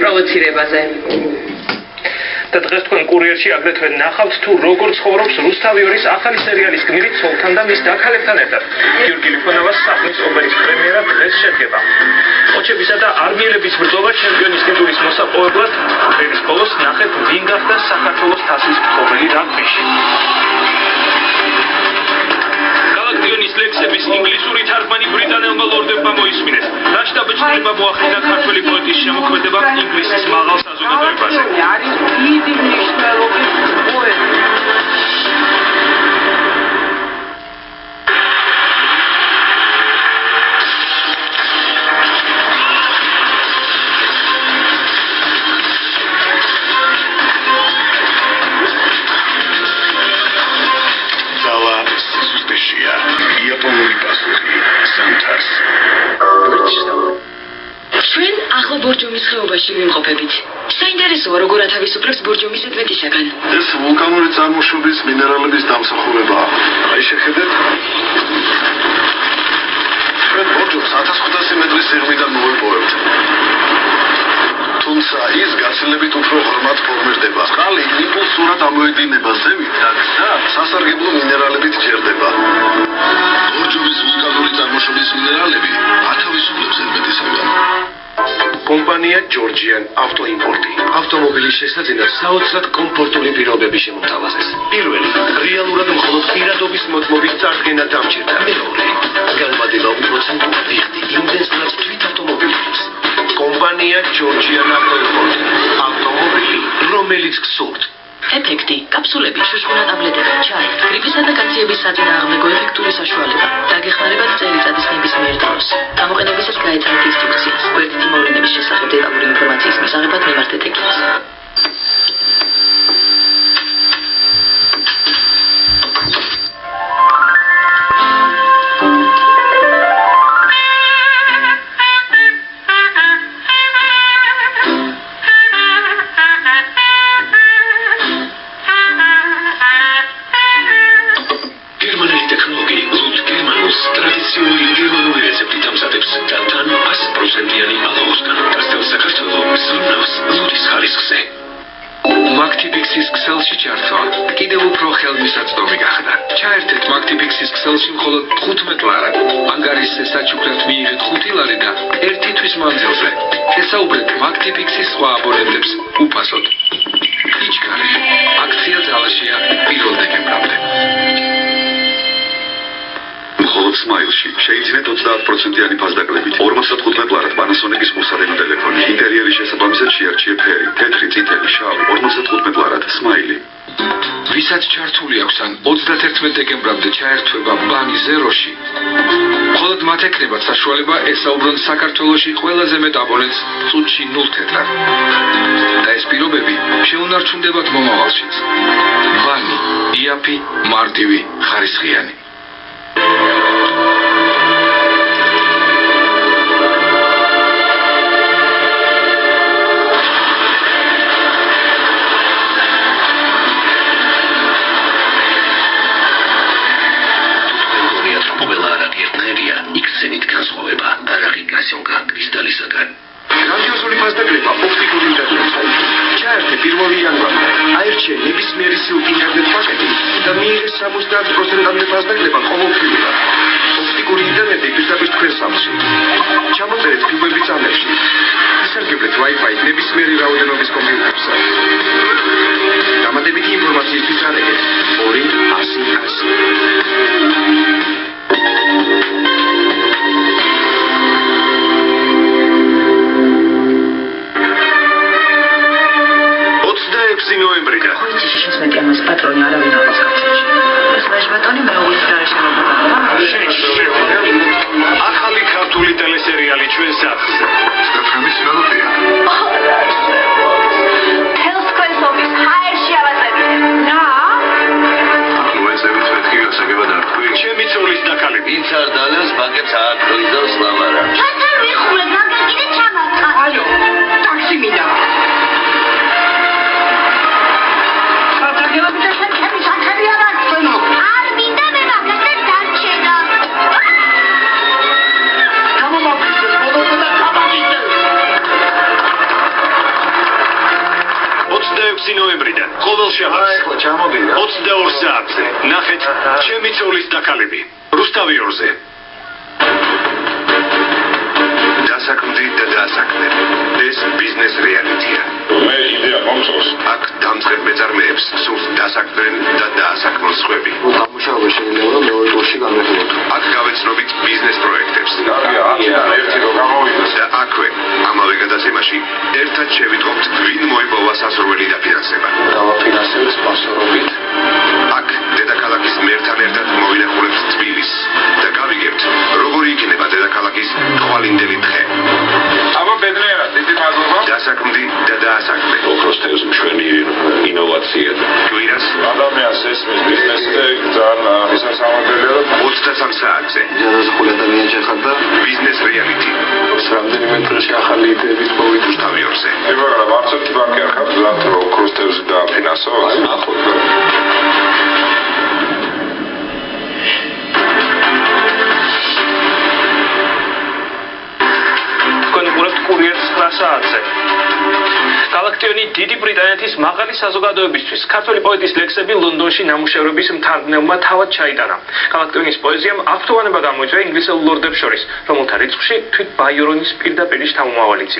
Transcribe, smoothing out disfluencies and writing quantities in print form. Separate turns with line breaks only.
პროვოცირებაზე.
და დღეს თქვენ კურიერში აგრეთვე ნახავთ თუ როგორ ცხოვრობს რუსთავიორის ახალი სერიალის გმირი ცოლთან და მის დაქალებთან ერთად. გიორგი ლიფონოვას საქმის ოპერის პრემიერა დღეს შედგება. ოჩებისა და არმიელების ბრძოლა ჩემპიონის ტიტულის მოსაპოვებლად პრემიერის ბოლოს ნახეთ ვინ გახდა საქართველოს თასის მფლობელი რაგბიში. გალაქტიონის ლექსების ინგლისური თარგმანი ბრიტანელმა ლორდებმა მოისმინეს. დაშტაბეჭდილება მოახდინა ქართველი პოეტის შემოქმედება ინგლისის მაღალ საზოგადოებაზე.
არის დიდი მნიშვნელობის პოეტი.
იაპონური პასუხი სამთას.
ჩვენ ახლა ბორჯომის ხეობაში ვიმყოფებით. საინტერესოა როგორ ათავისუფლებს ბორჯომის ზედმეტისაგან.
ეს ვულკანური წარმოშობის მინერალების დამსახურებაა. აი შეხედეთ. ჩვენ ბორჯომს 1500 მეტრის სიღრმიდან მოვიპოვებთ. თუმცა ის გაცილებით უფრო ღრმად ფორმირდება. წყალი იმპულსურად ამოედინება ზევით და გზა სასარგებლო მინერალებით ჯერდება. ბორჯომის ვულკანური წარმოშობის მინერალები ათავისუფლებს ზედმეტისაგან.
კომპანია ჯორჯიან ავტოიმპორტი. ავტომობილის შესაძენად საოცრად კომფორტული პირობები შემოთავაზეს. პირველი, რეალურად მხოლოდ პირადობის მოწმობის წარდგენა დამჭირდა. მეორე, განმადება უპროცენტო ვიხდი იმდენს, რაც თვით ავტომობილებს. კომპანია ჯორჯიან ავტოიმპორტი. ავტომობილი, რომელიც გსურთ.
ეფექტი, კაფსულები, შუშმუნა ტაბლეტები, ჩაი, გრიპისა და კაციების საწინააღმდეგო ეფექტური საშუალება. დაგეხმარებათ წელიწადის ნებისმიერ დროს. გამოყენებისას გაეცანით ინსტრუქციას. გვერდითი მოვლენების შესახებ დეტალური ინფორმაციის მისაღებად მიმართეთ ექიმს.
ტრადიციული გერმანული რეცეპტით ამზადებს და თან 100%-იანი ალაოსგან გასდევს საქართველოს ზრუნავს ლუდის ხარისხზე.
მაქტიბიქსის ქსელში ჩართვა კიდევ უფრო ხელმისაწვდომი გახდა. ჩაერთეთ მაქტიბიქსის ქსელში მხოლოდ 15 ლარად. ანგარიშზე საჩუქრად მიიღეთ 5 ლარი და 1 თვის მანძილზე. ესაუბრეთ მაქტიბიქსის სხვა აბონენტებს უფასოდ. იჩქარე. აქცია ძალაშია 1 დეკემბრამდე.
მხოლოდ სმაილში შეიძინეთ 30%-იანი ფასდაკლებით 45 ლარად პანასონიკის მოსარენო ტელეფონი. ინტერიერის შესაბამისად შეარჩიე ფერი, თეთრი, წითელი, შავი, 55 ლარად სმაილი.
ვისაც ჩართული აქვს ან 31 დეკემბრამდე ჩაერთვება ბანი ზეროში, მხოლოდ მათ ექნებათ საშუალება ესაუბრონ საქართველოში ყველაზე მეტ აბონენტს წუთში 0 თეთრად. და ეს პირობები შეუნარჩუნდებათ მომავალშიც. ბანი, იაფი, მარტივი, ხარისხიანი.
იქცენით განსხვავება არაღი გასიონკა კრისტალისაგან.
გრანდიოზული ფასდაკლება ოპტიკური ინტერნეტზე. ჩაერთე 1 იანვარამდე. აირჩიე ნებისმიერი სიუქ ინტერნეტ პაკეტი და მიიღე 70%-ამდე ფასდაკლება ყოველდღიურად. ოპტიკური ინტერნეტი პირდაპირ თქვენ სახლში. ჩამოწერეთ ფილმები წამებში. ისარგებლეთ Wi-Fi ნებისმიერი რაოდენობის კომპიუტერზე. დამატებითი ინფორმაციისთვის წარეკეთ 2-100-100. ნოემბრიდან.
ხოიცი შესმეტი ამას პატრონი არავინ აყავს კავშირში. ეს მეშბატონი მეუღლის გარეშემოება.
ახალი ქართული ტელესერიალი ჩვენ სახლზე.
საფრთხის მელოდია. 20 ნოემბრიდან ყოველ შაბათს
ეხლა ჩამოდი რა.
22 საათზე ნახეთ ჩემი ცოლის დაკალები რუსთავიორზე დასაქმდი და დასაქმები ეს ბიზნეს რეალიტია
მე იდეა მომწონს.
აქ დამწყებ მეწარმეებს სულს დასაქმდნენ და დაასაქმონ სხვები
დამუშავება შეიძლება მეორე ტურში გამეფებოდ.
აქ გავეცნობით ბიზნეს პროექტებს
კარგია, აქედან ერთი რო გამოვიდეს.
და აქვე ამავე გადაცემაში ერთად შევიტყობთ ვინ მოიპოვა სასურველი დაფინანსება
დავაფინანსებ სპონსორობით.
აქ დედაქალაქის მერთან ერთად მოვინახულებთ თბილისს და გავიგებთ როგორი იქნება დედაქალაქის თვალინდელი დღე
აბა ბედნიერად, დიდი მადლობა.
დასაქმდი და დაასაქმე
ოქროს თევზი მშვენი ინოვაცია.
კვირას
ადამიანს ესმის ბიზნესზე ძალიან ისასამართლია და
23 საათზე
ჯერაზე ადამიანი შეხარ და
ბიზნეს რეალიტი
რამდენიმე დღეში ახალი იდეებით მოვიდა.
რუსთავიორზე
მაგრამ არცერთ ბანკი არ ხარ ზანთ რომ ოქროს თევზი დააფინანსოს. აი ნახოთ.
თქვენ უყურებთ კურიერს 9 საათზე. გალაქტიონი დიდი ბრიტანეთის მაღალი საზოგადოებისთვის ქართველი პოეტის ლექსები ლონდონში ნამუშევრების მთარგმნელმა თავად ჩაიტანა. გალაქტიონის პოეზიამ ავთოვანება გამოიწვია ინგლისელ ლორდებს შორის, რომელთა რიცხვში თვით ბაიორონის პირდაპირი შთამომავალიც იყო.